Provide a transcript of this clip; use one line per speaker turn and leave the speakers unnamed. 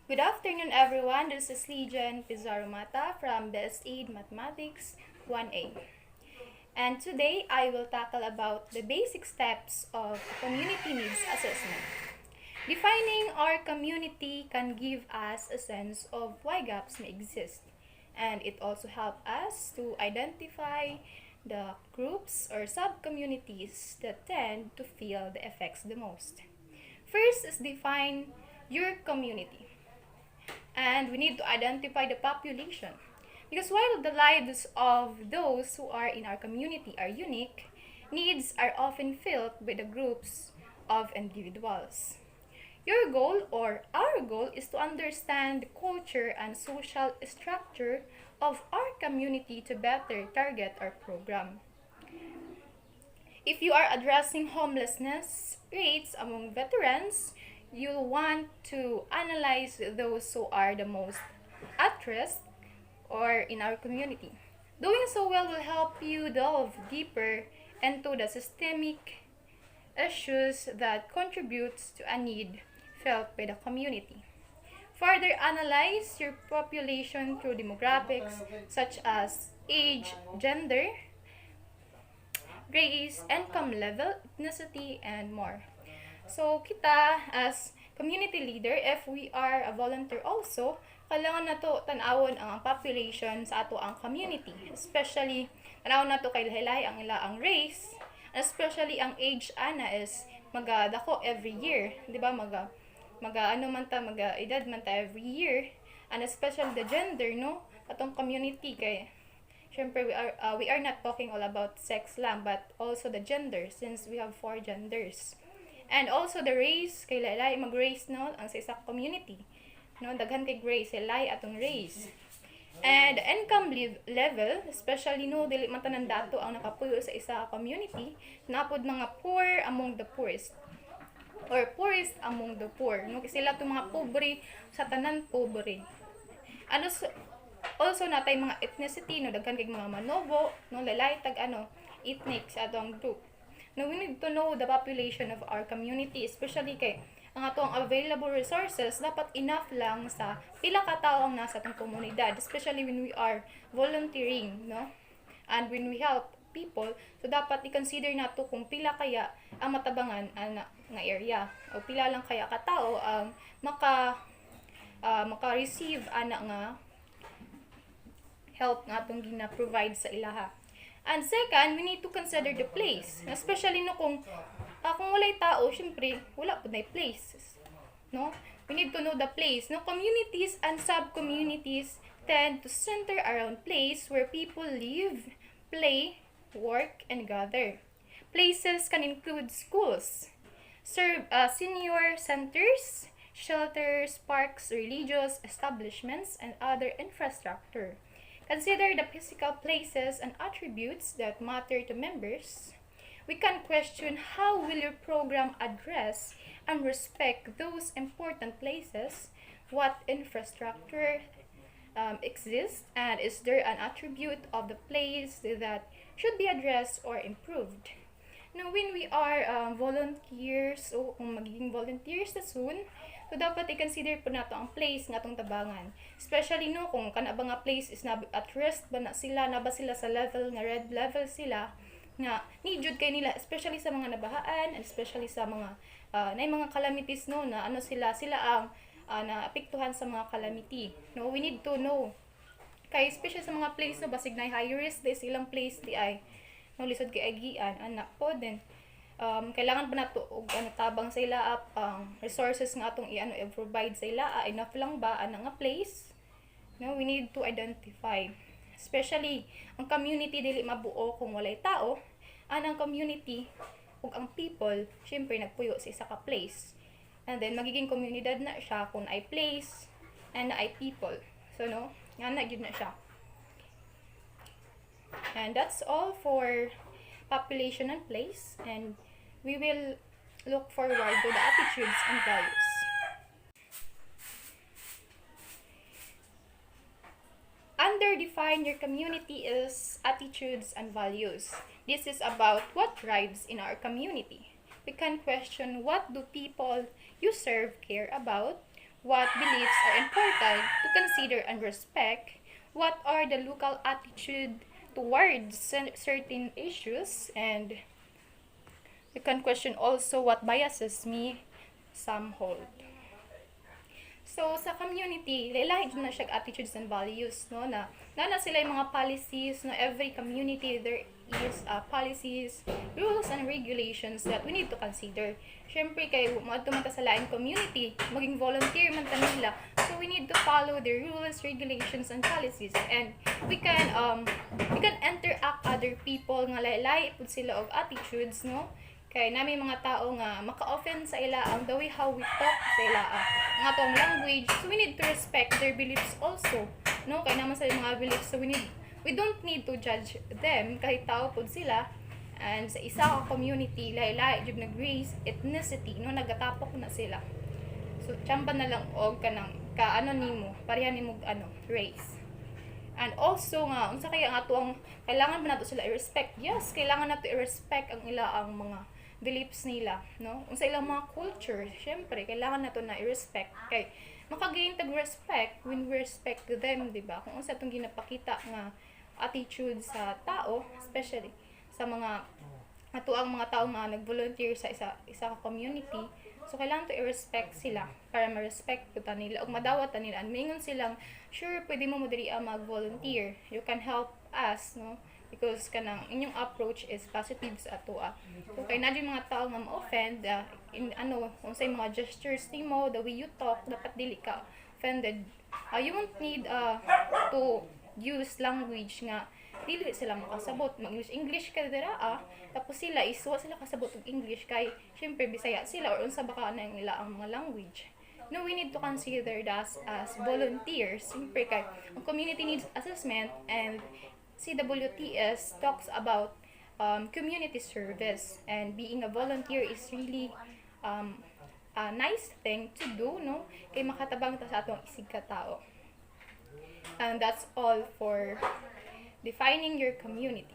Good afternoon, everyone. This is Legen from Best Aid Mathematics 1A. And today, I will tackle about the basic steps of a community needs assessment. Defining our community can give us a sense of why gaps may exist, and it also helps us to identify the groups or sub-communities that tend to feel the effects the most. First is define your community, and we need to identify the population. Because while the lives of those who are in our community are unique, needs are often filled by the groups of individuals. Your goal or our goal is to understand the culture and social structure of our community to better target our program. If you are addressing homelessness rates among veterans, you'll want to analyze those who are the most at risk or in our community. Doing so well will help you delve deeper into the systemic issues that contributes to a need felt by the community. Further analyze your population through demographics such as age, gender, race, income level, ethnicity, and more. So, kita as community leader, if we are a volunteer also, kailangan na to tanawon ang population sa ato ang community. Especially, tanawon na to kay lahi-lahi ang ang race, especially ang age ana is magadako every year, di ba? Maga edad man ta every year, and especially the gender, no? Atong community kay syempre we are not talking all about sex lang, but also the gender since we have 4 genders. And also the race, kay lahi mag-race no ang sa isa community. No, daghan kay race, lahi atong race. And income level, especially no dili man tanan dato ang nakapuyo sa isa community, napod mga poor among the poorest or poorest among the poor. No, kasi sila tong mga pobre sa tanan pobre. Ano also natay mga ethnicity no daghan kay mga Manobo no lalay tag ethnic sa atong group. Now we need to know the population of our community, especially kay ang atong available resources dapat enough lang sa pila ka tawo ang nasa atong komunidad, especially when we are volunteering, no, and when we help people. So dapat i-consider nato kung pila kaya ang matabangan nga area o pila lang kaya ka tawo ang maka-receive nga help nga atong gina-provide sa ilaha. And second, we need to consider the place. Especially no kung walay tao, syempre wala pud nay place. No? We need to know the place. No, communities and sub-communities tend to center around place where people live, play, work, and gather. Places can include schools, senior centers, shelters, parks, religious establishments, and other infrastructure. Consider the physical places and attributes that matter to members. We can question how will your program address and respect those important places, what infrastructure exists, and is there an attribute of the place that should be addressed or improved. Now, when we are volunteers o kung magiging volunteers na soon, so dapat i-consider po nato ang place nga atong tabangan. Especially no kung kana ba nga place is na at rest ba na sila, na ba sila sa level nga red level sila nga need jud kay nila, especially sa mga nabahaan, and especially sa mga nay mga calamities no na sila ang naapektuhan sa mga calamity. No, we need to know kay especially sa mga place no basig na high risk di silang place di ay no lisod kay agian anak po then kailangan pa nato og tabang sa ila up resources nga atong i-provide sa ila enough lang ba nga place. No, we need to identify, especially ang community dili mabuo kung walay tao, ang community ug ang people syempre nagpuyo sa isa ka place, and then magiging komunidad na siya kung ay place and ay people. So no, nga na gyud na siya. And that's all for population and place, and we will look forward to the attitudes and values. Under define your community is attitudes and values. This is about what drives in our community. We can question what do people you serve care about, what beliefs are important to consider and respect, what are the local attitude towards certain issues, and you can question also what biases me some hold. So, sa community, lahi na siya attitudes and values, no? Na sila yung mga policies, no? Every community, there is policies, rules, and regulations that we need to consider. Siyempre, kay matumata sa laing community, maging volunteer man ta nila. So, we need to follow the rules, regulations, and policies. And we can interact other people nga lahi pud sila og attitudes, no? Kay nami mga tao nga maka-offend sa ila ang the way how we talk sa ila ang atong language, so we need to respect their beliefs also, no? Kay naman sa mga beliefs, so we don't need to judge them kahit tao pud sila. And sa isa ka community lahi-lahi jud nag race, ethnicity, no? Nagatapok na sila, so tsamba na lang og kanang kaano nimo pareha nimo race. And also nga unsa kaya ang atong kailangan ba nato sila i-respect? Yes, kailangan nato i-respect ang ang mga beliefs nila, no? Unsa ilang mga culture, syempre kailangan nato na i-respect kay makagain tag respect when we respect them, di ba? Kung unsa tong ginapakita nga attitude sa tao, especially sa mga ang mga tao nga nag-volunteer sa isa ka community, so kailangan to i-respect sila para ma-respect po ta nila ug madawat ta nila. And mingon silang, sure, pwede mo diri mag-volunteer, you can help us, no? Because kanang inyong approach is positive sa atoa. So kay na mga tao nga ma-offend in unsay mga gestures nimo, the way you talk, dapat dili ka offended. You won't need to use language nga dili sila makasabot. Mag-English ka dira tapos sila iswa sila kasabot og English kay syempre Bisaya sila or unsa baka na nila ang mga language. No, we need to consider that as volunteers. Syempre kay ang community needs assessment, and CWTS talks about community service, and being a volunteer is really a nice thing to do, no? Kay makatabang ta sa atong isig ka tao. And that's all for defining your community.